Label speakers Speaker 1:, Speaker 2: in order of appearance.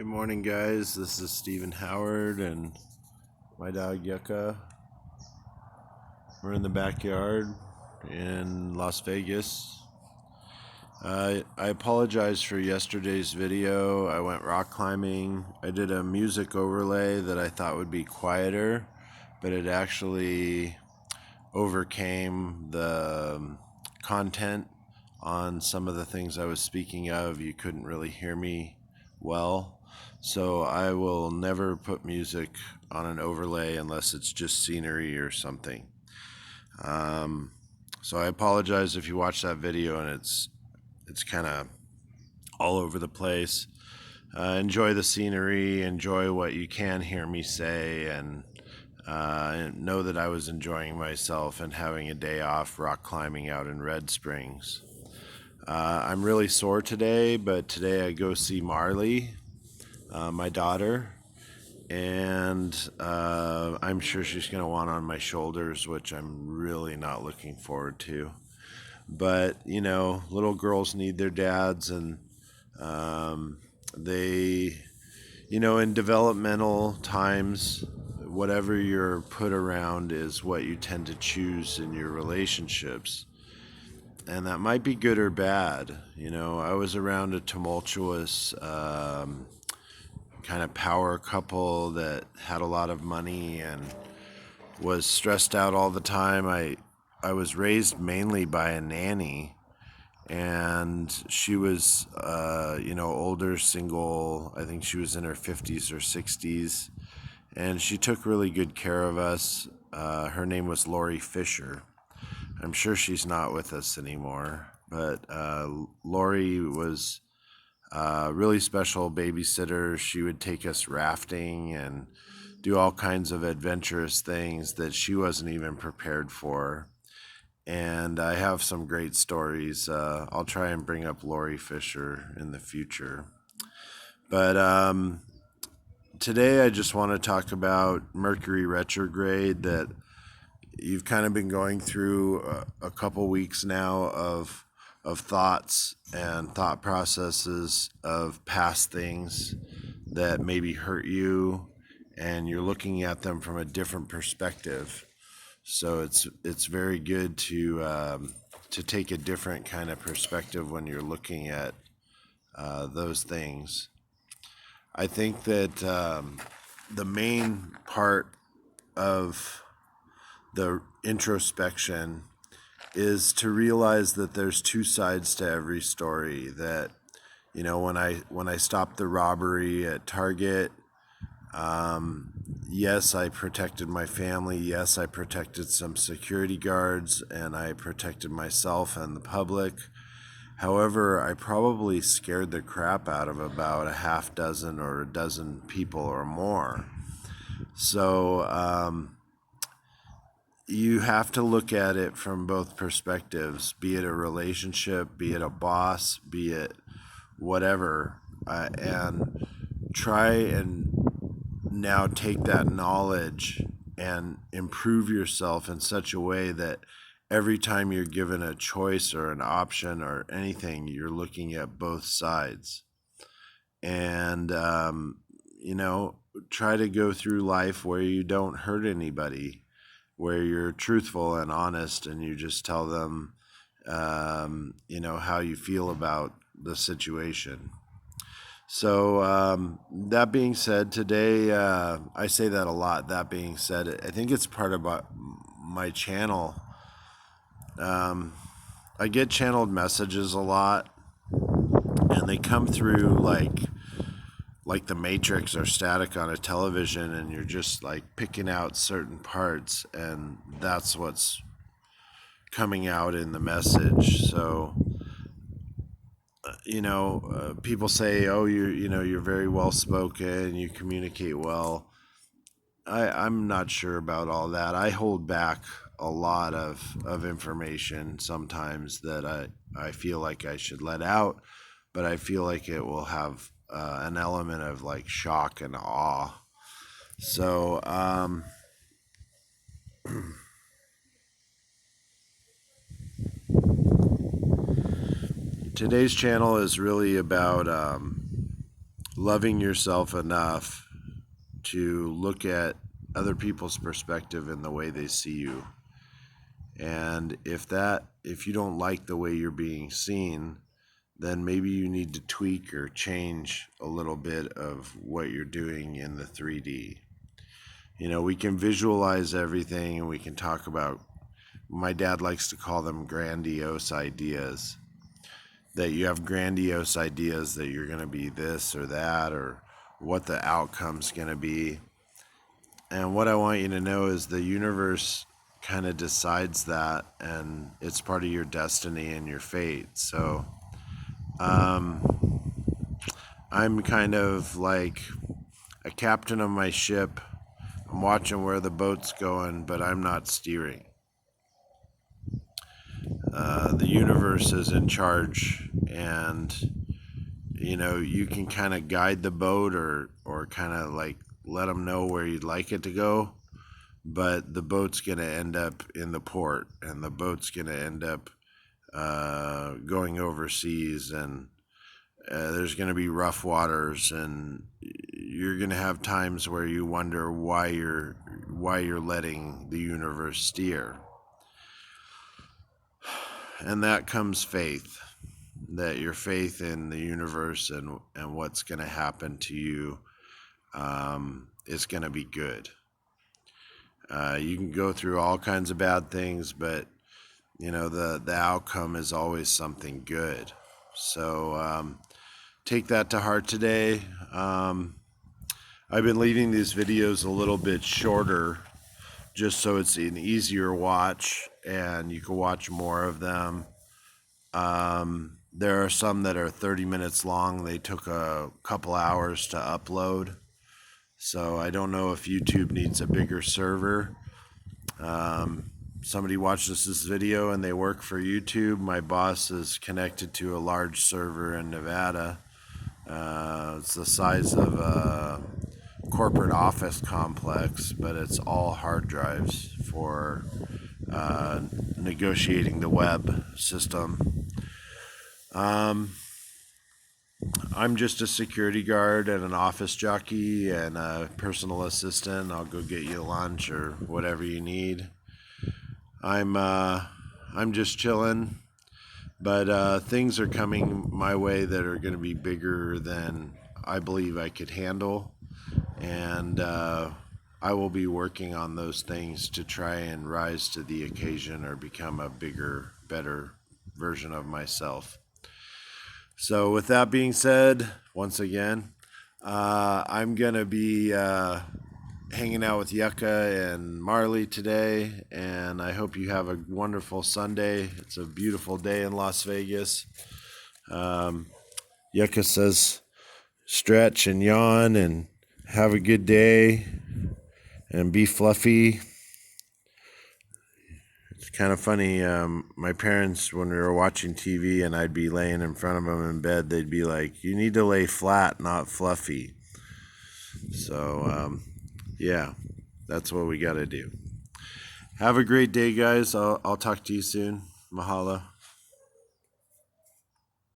Speaker 1: Good morning, guys. This is Stephen Howard and my dog Yucca. We're in the backyard in Las Vegas. I apologize for yesterday's video. I went rock climbing. I did a music overlay that I thought would be quieter, but it actually overcame the content on some of the things I was speaking of. You couldn't really hear me well. So I will never put music on an overlay unless it's just scenery or something. So I apologize if you watch that video and it's kind of all over the place. Enjoy the scenery, enjoy what you can hear me say, and know that I was enjoying myself and having a day off rock climbing out in Red Springs. I'm really sore today, but today I go see Marley, my daughter, and I'm sure she's going to want on my shoulders, which I'm really not looking forward to. But, you know, little girls need their dads, and they, you know, in developmental times, whatever you're put around is what you tend to choose in your relationships. And that might be good or bad. You know, I was around a tumultuous kind of power couple that had a lot of money and was stressed out all the time. I was raised mainly by a nanny, and she was, older, single. I think she was in her 50s or 60s, and she took really good care of us. Her name was Lori Fisher. I'm sure she's not with us anymore, but Lori was a really special babysitter. She would take us rafting and do all kinds of adventurous things that she wasn't even prepared for. And I have some great stories. I'll try and bring up Lori Fisher in the future. But today I just want to talk about Mercury retrograde that you've kind of been going through a couple weeks now of thoughts and thought processes of past things that maybe hurt you, and you're looking at them from a different perspective. So it's very good to take a different kind of perspective when you're looking at those things. I think that the main part of the introspection is to realize that there's two sides to every story. That, you know, when I stopped the robbery at Target, yes, I protected my family. Yes, I protected some security guards, and I protected myself and the public. However, I probably scared the crap out of about a half dozen or a dozen people or more. So you have to look at it from both perspectives, be it a relationship, be it a boss, be it whatever, and try and now take that knowledge and improve yourself in such a way that every time you're given a choice or an option or anything, you're looking at both sides. And, try to go through life where you don't hurt anybody, where you're truthful and honest, and you just tell them, how you feel about the situation. So that being said, today, I say that a lot. That being said, I think it's part of my channel. I get channeled messages a lot, and they come through like the Matrix or static on a television, and you're just like picking out certain parts, and that's what's coming out in the message. So people say, oh, you're very well spoken, you communicate well. I'm not sure about all that. I hold back a lot of information sometimes that I feel like I should let out, but I feel like it will have an element of like shock and awe. So today's channel is really about loving yourself enough to look at other people's perspective and the way they see you. And if you don't like the way you're being seen, then maybe you need to tweak or change a little bit of what you're doing in the 3D. We can visualize everything and we can talk about, my dad likes to call them grandiose ideas. That you have grandiose ideas that you're going to be this or that, or what the outcome's going to be. And what I want you to know is the universe kind of decides that, and it's part of your destiny and your fate. So I'm kind of like a captain of my ship. I'm watching where the boat's going, but I'm not steering. The universe is in charge, and you can kind of guide the boat or kind of like let them know where you'd like it to go, but the boat's going to end up in the port, and the boat's going to end up going overseas, and there's going to be rough waters, and you're going to have times where you wonder why you're letting the universe steer. And that comes faith, that your faith in the universe and what's going to happen to you is going to be good. You can go through all kinds of bad things, but the outcome is always something good. So take that to heart today. I've been leaving these videos a little bit shorter just so it's an easier watch and you can watch more of them. There are some that are 30 minutes long. They took a couple hours to upload. So I don't know if YouTube needs a bigger server. Somebody watches this video and they work for YouTube. My boss is connected to a large server in Nevada. It's the size of a corporate office complex, but it's all hard drives for negotiating the web system. I'm just a security guard and an office jockey and a personal assistant. I'll go get you lunch or whatever you need. I'm just chilling, but things are coming my way that are going to be bigger than I believe I could handle, and I will be working on those things to try and rise to the occasion or become a bigger, better version of myself. So with that being said, once again, I'm going to be hanging out with Yucca and Marley today, and I hope you have a wonderful Sunday. It's a beautiful day in Las Vegas. Yucca says stretch and yawn and have a good day and be fluffy. It's kind of funny. My parents, when we were watching TV and I'd be laying in front of them in bed, they'd be like, "You need to lay flat, not fluffy." So, yeah, that's what we got to do. Have a great day, guys. I'll talk to you soon. Mahalo.